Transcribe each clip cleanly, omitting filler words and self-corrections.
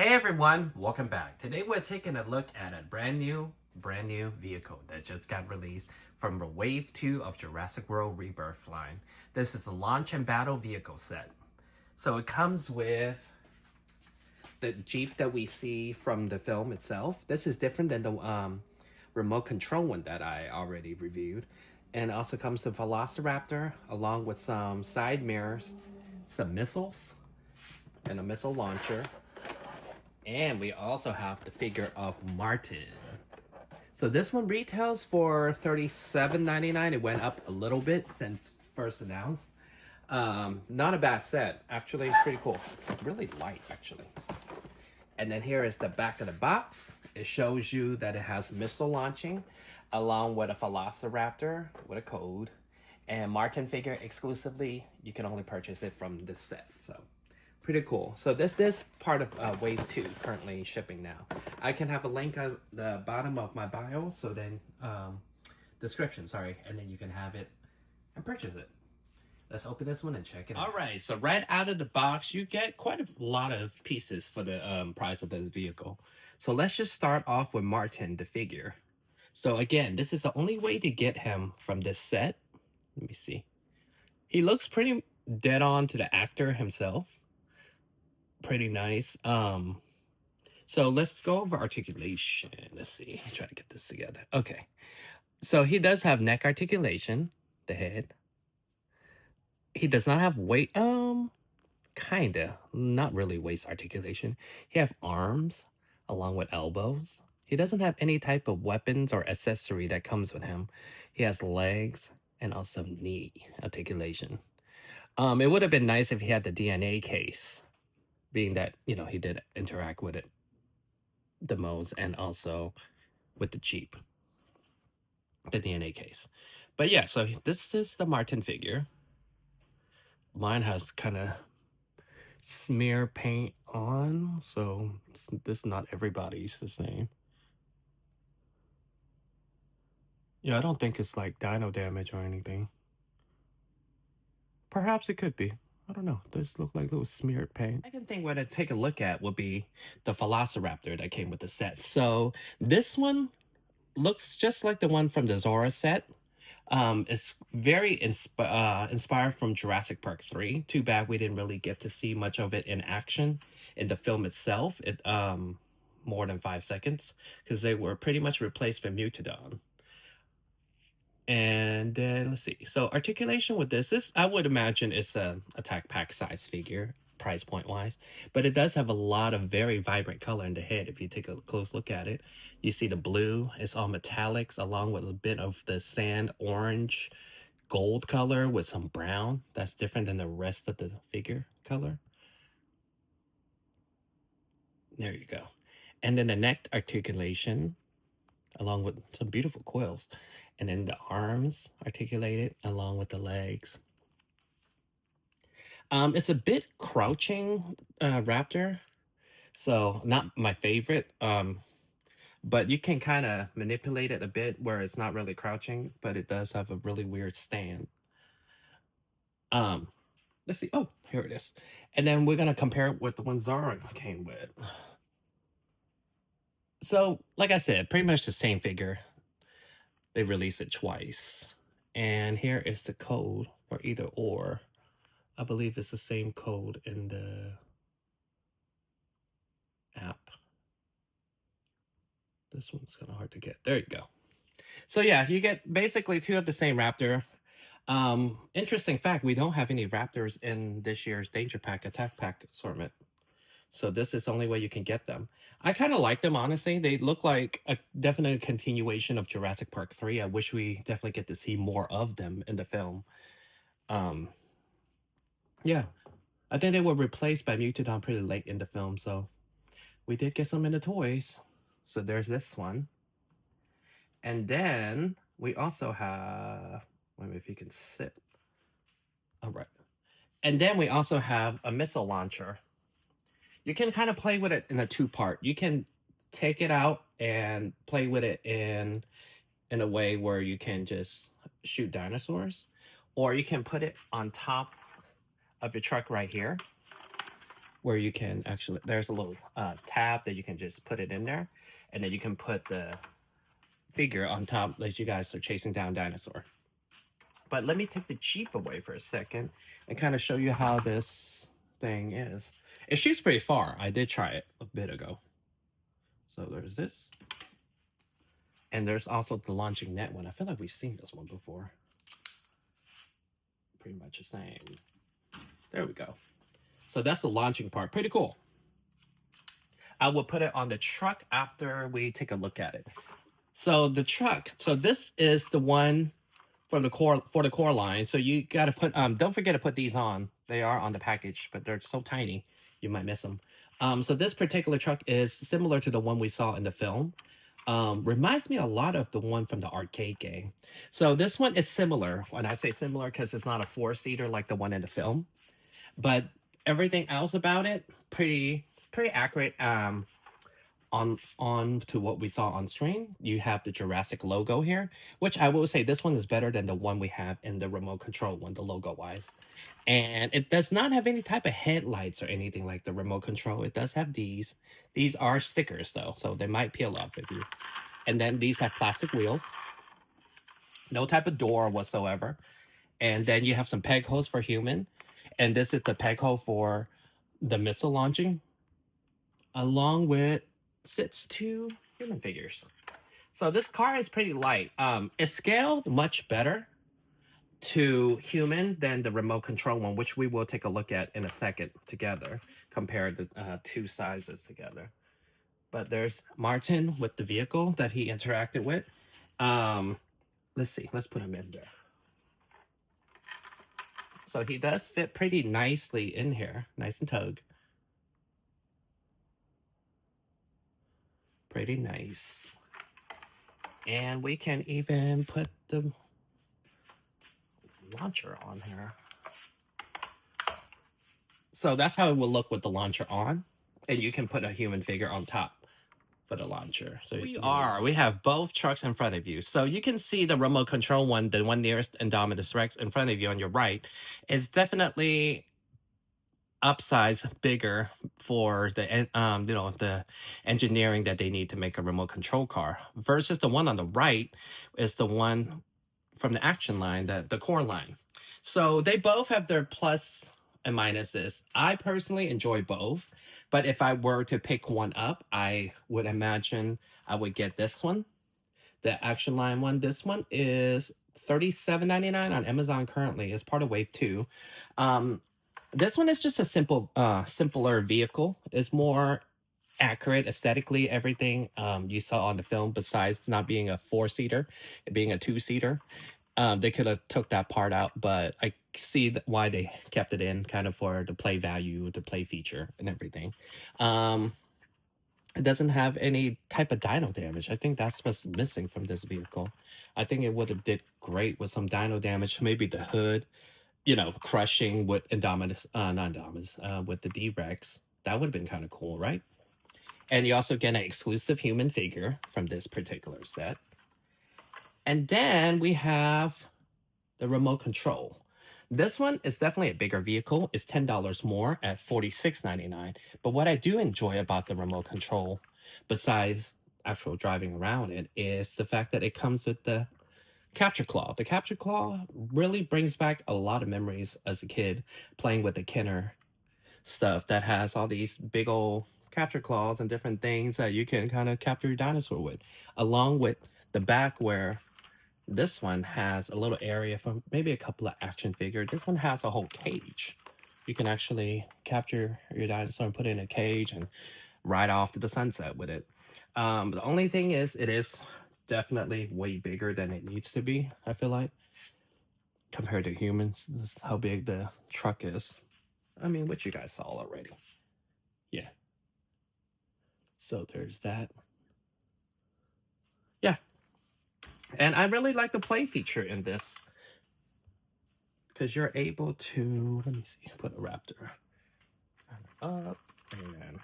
Hey everyone, welcome back. Today we're taking a look at a brand new vehicle that just got released from the Wave 2 of Jurassic World Rebirth line. This is the launch and battle vehicle set. So it comes with the Jeep that we see from the film itself. This is different than the remote control one that I already reviewed. And it also comes with Velociraptor along with some side mirrors, some missiles, and a missile launcher. And we also have the figure of Martin. So this one retails for $37.99. It went up a little bit since first announced. Not a bad set. Actually, it's pretty cool. Really light, actually. And then here is the back of the box. It shows you that it has missile launching along with a Velociraptor with a code. And Martin figure exclusively, you can only purchase it from this set. So pretty cool. So this is part of Wave 2 currently shipping now. I can have a link at the bottom of my bio, so then description, sorry, and then you can have it and purchase it. Let's open this one and check it out. All right, so right out of the box, you get quite a lot of pieces for the price of this vehicle. So let's just start off with Martin, the figure. So again, this is the only way to get him from this set. Let me see. He looks pretty dead on to the actor himself. Pretty nice. So let's go over articulation. Let's see. Try to get this together. Okay. So he does have neck articulation, the head. He does not have weight. Kinda. Not really waist articulation. He have arms along with elbows. He doesn't have any type of weapons or accessory that comes with him. He has legs and also knee articulation. It would have been nice if he had the DNA case, being that, you know, he did interact with it the most and also with the Jeep, the DNA case. But yeah, so this is the Martin figure. Mine has kind of smear paint on, so this is not everybody's the same. Yeah, I don't think it's like dino damage or anything. Perhaps it could be. I don't know. Those look like little smeared paint. Second thing we're going to take a look at would be the Velociraptor that came with the set. So this one looks just like the one from the Zora set. It's very inspired from Jurassic Park 3. Too bad we didn't really get to see much of it in action in the film itself. It more than 5 seconds, because they were pretty much replaced by Mutodon. And then let's see. So articulation with this I would imagine is a attack pack size figure, price point wise, but it does have a lot of very vibrant color in the head. If you take a close look at it, you see the blue, it's all metallics along with a bit of the sand orange gold color with some brown. That's different than the rest of the figure color. There you go. And then the neck articulation along with some beautiful quills. And then the arms articulated along with the legs. It's a bit crouching raptor, so not my favorite. But you can kind of manipulate it a bit where it's not really crouching, but it does have a really weird stand. Let's see. Oh, here it is. And then we're gonna compare it with the one Zora came with. So, like I said, pretty much the same figure. They released it twice. And here is the code for either or. I believe it's the same code in the app. This one's kind of hard to get. There you go. So yeah, you get basically two of the same Raptor. Interesting fact, we don't have any Raptors in this year's Danger Pack Attack Pack assortment. So this is the only way you can get them. I kind of like them, honestly. They look like a definite continuation of Jurassic Park 3. I wish we definitely get to see more of them in the film. Yeah, I think they were replaced by Mutodon pretty late in the film, so we did get some in the toys. So there's this one. And then we also have, wait, if you can sit. All right. And then we also have a missile launcher. You can kind of play with it in a two-part. You can take it out and play with it in a way where you can just shoot dinosaurs, or you can put it on top of your truck right here, where you can actually, there's a little tab that you can just put it in there, and then you can put the figure on top that you guys are chasing down dinosaur. But let me take the Jeep away for a second and kind of show you how this thing is. It shoots pretty far. I did try it a bit ago. So there's this. And there's also the launching net one. I feel like we've seen this one before. Pretty much the same. There we go. So that's the launching part. Pretty cool. I will put it on the truck after we take a look at it. So the truck. So this is the one for the core line. So you got to put, don't forget to put these on. They are on the package, but they're so tiny, you might miss them. So this particular truck is similar to the one we saw in the film. Reminds me a lot of the one from the arcade game. So this one is similar. When I say similar, because it's not a 4-seater like the one in the film, but everything else about it, pretty accurate. On to what we saw on screen. You have the Jurassic logo here, which I will say this one is better than the one we have in the remote control one, the logo wise. And it does not have any type of headlights or anything like the remote control. It does have these. These are stickers though, so they might peel off if you. And then these have plastic wheels. No type of door whatsoever. And then you have some peg holes for human. And this is the peg hole for the missile launching, along with sits 2 human figures. So this car is pretty light. It's scaled much better to human than the remote control one, which we will take a look at in a second together, compare the 2 sizes together. But there's Martin with the vehicle that he interacted with. Let's see, let's put him in there. So he does fit pretty nicely in here, nice and tug. Pretty nice. And we can even put the launcher on here. So that's how it will look with the launcher on. And you can put a human figure on top for the launcher. So we have both trucks in front of you. So you can see the remote control one, the one nearest Indominus Rex in front of you on your right, is definitely upsize bigger for the the engineering that they need to make a remote control car, versus the one on the right is the one from the action line, the core line. So they both have their plus and minuses. I personally enjoy both, but if I were to pick one up, I would imagine I would get this one, the action line one. This one is $37.99 on Amazon currently. It's part of Wave 2. This one is just a simpler vehicle. It's more accurate aesthetically, everything you saw on the film, besides not being a 4-seater, it being a 2-seater. They could have took that part out, but I see why they kept it in, kind of for the play value, the play feature, and everything. It doesn't have any type of dyno damage. I think that's what's missing from this vehicle. I think it would have did great with some dyno damage, maybe the hood, crushing with Indominus, not Indominus, with the D-Rex. That would have been kind of cool, right? And you also get an exclusive human figure from this particular set. And then we have the remote control. This one is definitely a bigger vehicle. It's $10 more at $46.99. But what I do enjoy about the remote control, besides actual driving around it, is the fact that it comes with the capture claw. The capture claw really brings back a lot of memories as a kid playing with the Kenner stuff that has all these big old capture claws and different things that you can kind of capture your dinosaur with, along with the back where this one has a little area for maybe a couple of action figures. This one has a whole cage. You can actually capture your dinosaur and put it in a cage and ride off to the sunset with it. The only thing is, it is definitely way bigger than it needs to be, I feel like, compared to humans. This is how big the truck is. I mean, which you guys saw already. Yeah. So there's that. Yeah. And I really like the play feature in this, because you're able to, let me see, put a Raptor up, and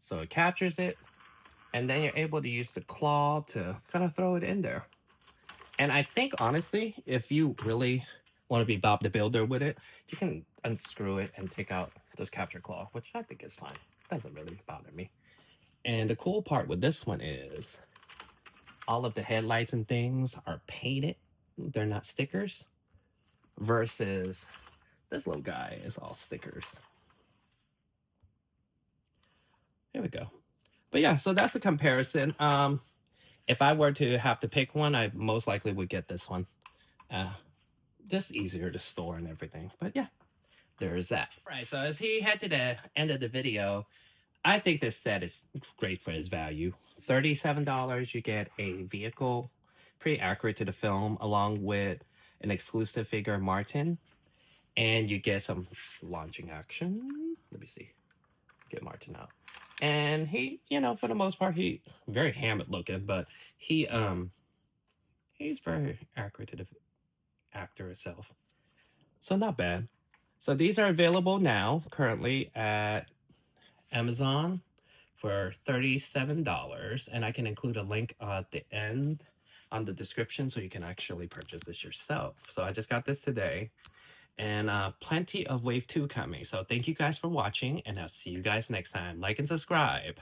so it captures it, and then you're able to use the claw to kind of throw it in there. And I think, honestly, if you really want to be Bob the Builder with it, you can unscrew it and take out this capture claw, which I think is fine. Doesn't really bother me. And the cool part with this one is all of the headlights and things are painted. They're not stickers. Versus this little guy is all stickers. There we go. But yeah, so that's the comparison. If I were to have to pick one, I most likely would get this one. Just easier to store and everything. But yeah, there's that. Right, so as he head to the end of the video, I think this set is great for its value. $37, you get a vehicle pretty accurate to the film, along with an exclusive figure Martin, and you get some launching action. Let me see. Get Martin out. And he, you know, for the most part, he very Hammett looking, but he's very accurate to the actor itself. So not bad. So these are available now, currently at Amazon for $37, and I can include a link at the end on the description so you can actually purchase this yourself. So I just got this today, and plenty of Wave 2 coming. So thank you guys for watching, and I'll see you guys next time. Like and subscribe.